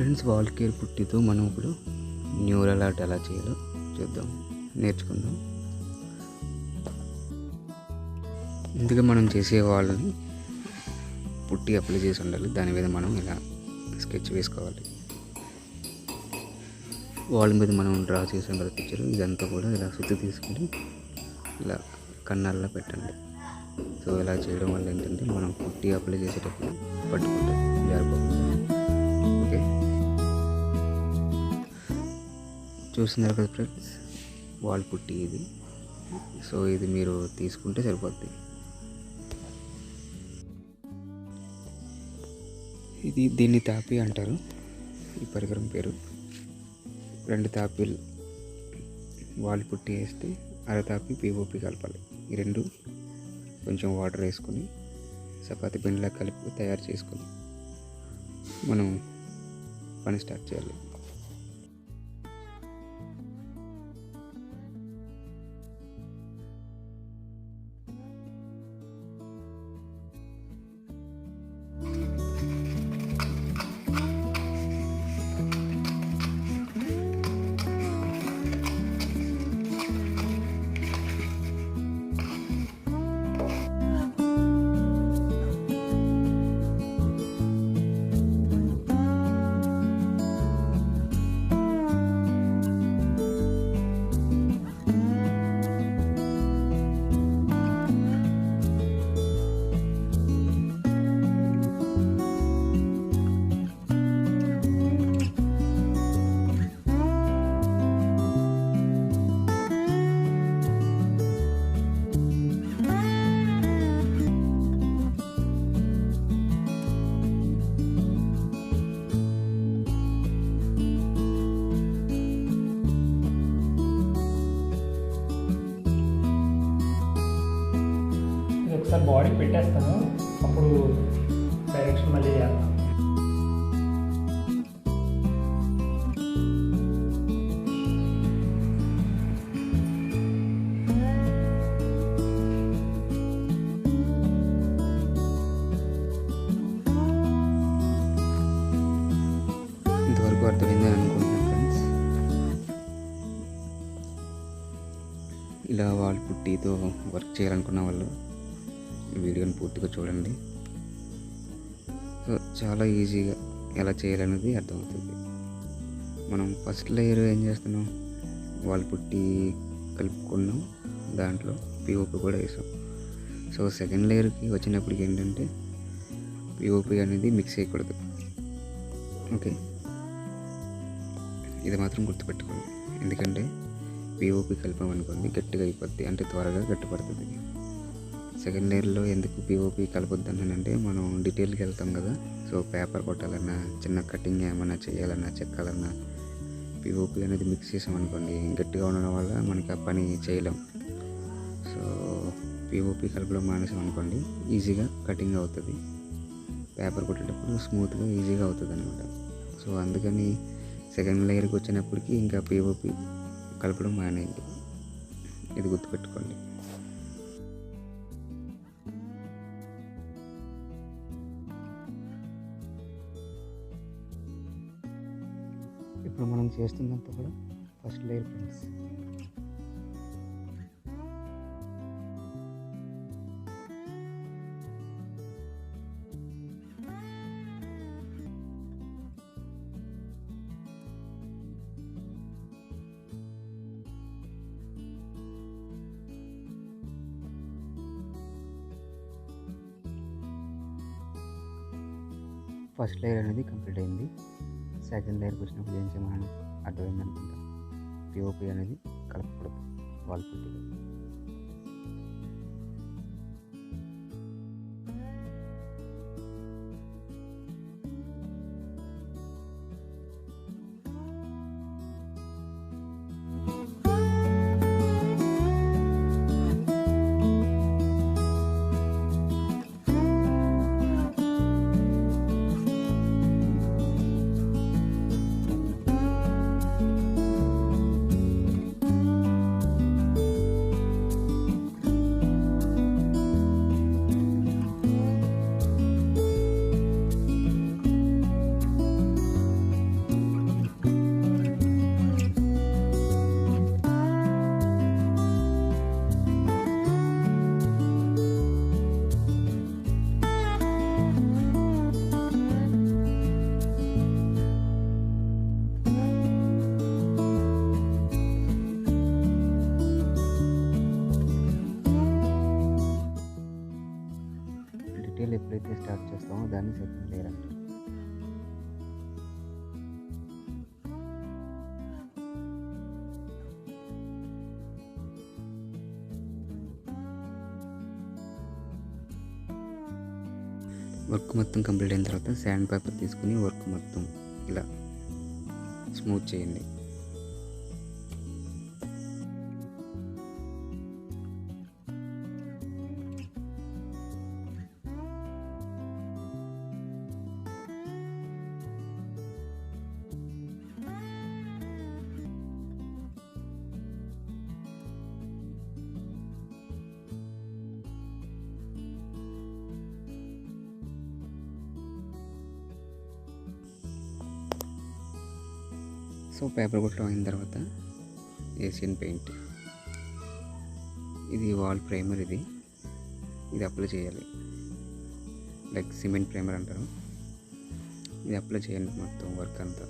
Friends, wall care పుట్టితో మనం ఇప్పుడు neural art ఎలా చేయాలో చూద్దాం, నేర్చుకుందాం. ముందుగా మనం చేసే వాళ్ళని పుట్టి అప్లై చేసి ఉండాలి. దాని మీద మనం ఇలా స్కెచ్ వేసుకోవాలి. వాల్ మీద మనం డ్రా చేసాం కదా పిక్చర్, ఇదంతా కూడా ఇలా సుత్తి తీసుకొని ఇలా కన్నాల్లో పెట్టండి. సో ఇలా చేయడం వల్ల ఏంటంటే మనం పుట్టి అప్లై చేసేటప్పుడు పట్టుకుంటుంది, జారిపోతుంది. ఓకే, చూస్తున్నారు కదా ఫ్రెండ్స్, వాల్ పుట్టి ఇది. సో ఇది మీరు తీసుకుంటే సరిపోద్ది. దీన్ని తాపి అంటారు, ఈ పరికరం పేరు. 2 తాపీలు వాల్ పుట్టి వేస్తే అరతాపి పిఓపి కలపాలి. ఈ 2 కొంచెం వాటర్ వేసుకొని చపాతి పిండిలా కలిపి తయారు చేసుకొని మనం పని స్టార్ట్ చేయాలి. ఒకసారి బాడీ పెట్టేస్తాను, అప్పుడు డైరెక్షన్ మళ్ళీ చేస్తాను. ఇంతవరకు అర్థమైందని అనుకుంటున్నాను ఫ్రెండ్స్. ఇలా వాల్ పుట్టితో వర్క్ చేయాలనుకున్న వాళ్ళు ఈ వీడియోని పూర్తిగా చూడండి. సో చాలా ఈజీగా ఎలా చేయాలనేది అర్థమవుతుంది. మనం ఫస్ట్ లేయర్ ఏం చేస్తున్నాం, వాల్ పుట్టి కలుపుకున్నాం, దాంట్లో పిఓపి కూడా వేసాం. సో సెకండ్ లేయర్కి వచ్చినప్పటికి ఏంటంటే పిఓపి అనేది మిక్స్ చేయకూడదు. ఓకే, ఇది మాత్రం గుర్తుపెట్టుకోండి. ఎందుకంటే పిఓపి కలిపామనుకోండి గట్టిగా అయిపోద్ది, అంటే త్వరగా గట్టిపడుతుంది. సెకండ్ లేయర్లో ఎందుకు పిఓపి కలపొద్దానంటే మనం డీటెయిల్కి వెళ్తాం కదా. సో పేపర్ కొట్టాలన్నా, చిన్న కటింగ్ ఏమన్నా చేయాలన్నా, చెక్కాలన్నా పిఓపి అనేది మిక్స్ చేసామనుకోండి గట్టిగా ఉండడం వల్ల మనకి ఆ పని చేయలేం. సో పిఓపి కలపడం మానేసామనుకోండి ఈజీగా కటింగ్ అవుతుంది, పేపర్ కొట్టేటప్పుడు స్మూత్గా ఈజీగా అవుతుంది అనమాట. సో అందుకని సెకండ్ లేయర్కి వచ్చినప్పటికీ ఇంకా పిఓపి కలపడం మానేయండి, ఇది గుర్తుపెట్టుకోండి. ఇప్పుడు మనం చేస్తున్నంత కూడా first layer friends. First layer అనేది కంప్లీట్ అయింది. సెకండ్ లేయర్కి వచ్చినప్పుడు ఏం చేయమని అర్థమైంది అనుకుంటా. పిఓపి అనేది కలపకూడదు వాల్ పుట్టిలో. డీటెయిల్ ఎప్పుడైతే స్టార్ట్ చేస్తామో దాన్ని సెకండ్ లేయర్ అంటారు. వర్క్ మొత్తం కంప్లీట్ అయిన తర్వాత శాండ్ పేపర్ తీసుకుని వర్క్ మొత్తం ఇలా స్మూత్ చేయండి. సో పేపర్ కొట్టడం అయిన తర్వాత ఏషియన్ పెయింట్, ఇది వాల్ ప్రైమర్, ఇది అప్లై చేయాలి. లైక్ సిమెంట్ ప్రైమర్ అంటారు. ఇది అప్లై చేయండి మొత్తం వర్క్ అంతా.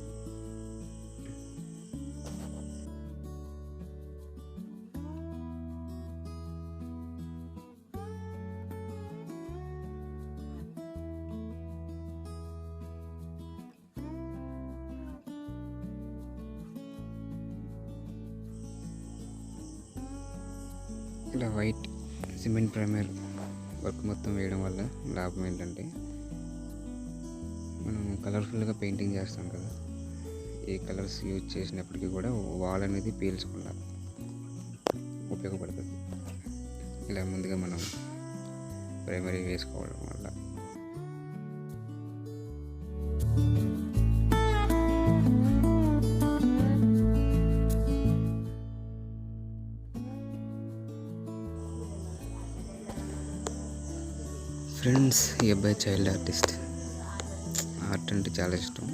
ఇలా వైట్ సిమెంట్ ప్రైమర్ వర్క్ మొత్తం వేయడం వల్ల లాభం ఏంటంటే మనం కలర్ఫుల్గా పెయింటింగ్ చేస్తాం కదా, ఏ కలర్స్ యూజ్ చేసినప్పటికీ కూడా వాల్ అనేది పీల్చకుండా ఉపయోగపడుతుంది. ఇలా ముందుగా మనం ప్రైమరీ వేసుకోవడం వల్ల. ఫ్రెండ్స్, ఈ అబ్బాయి చైల్డ్ ఆర్టిస్ట్. ఆర్ట్ అంటే చాలా ఇష్టం.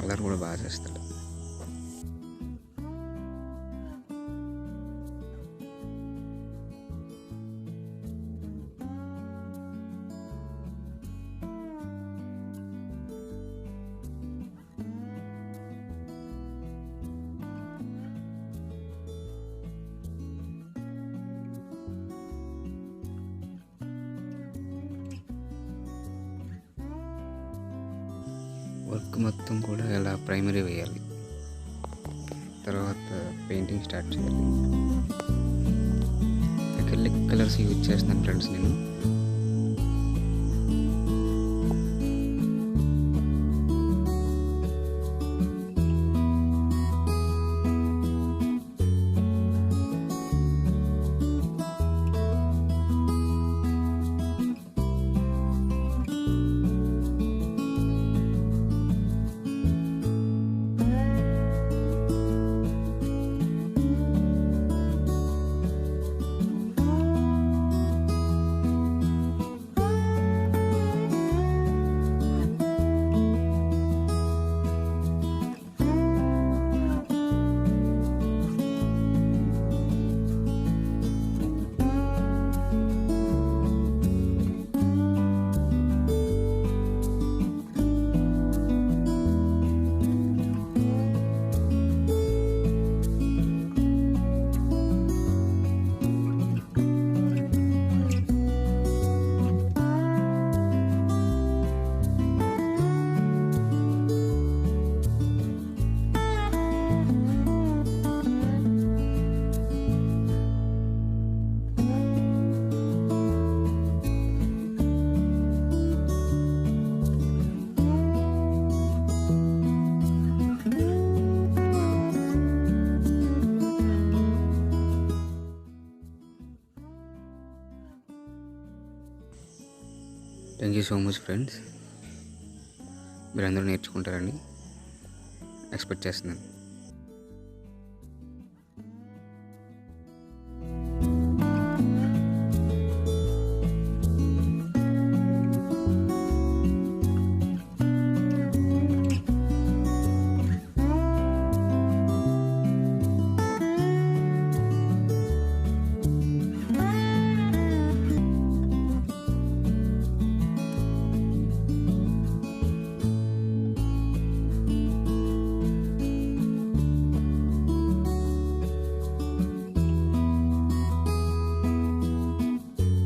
అల్లరి కూడా బాగా చేస్తాడు. వర్క్ మొత్తం కూడా ఇలా ప్రైమరీ వేయాలి. తర్వాత పెయింటింగ్ స్టార్ట్ చేయాలి. అక్రిలిక్ కలర్స్ యూజ్ చేస్తున్నాను ఫ్రెండ్స్ నేను. Thank you so much friends. మీరందరూ నేర్చుకుంటారని ఎక్స్పెక్ట్ చేస్తున్నాను.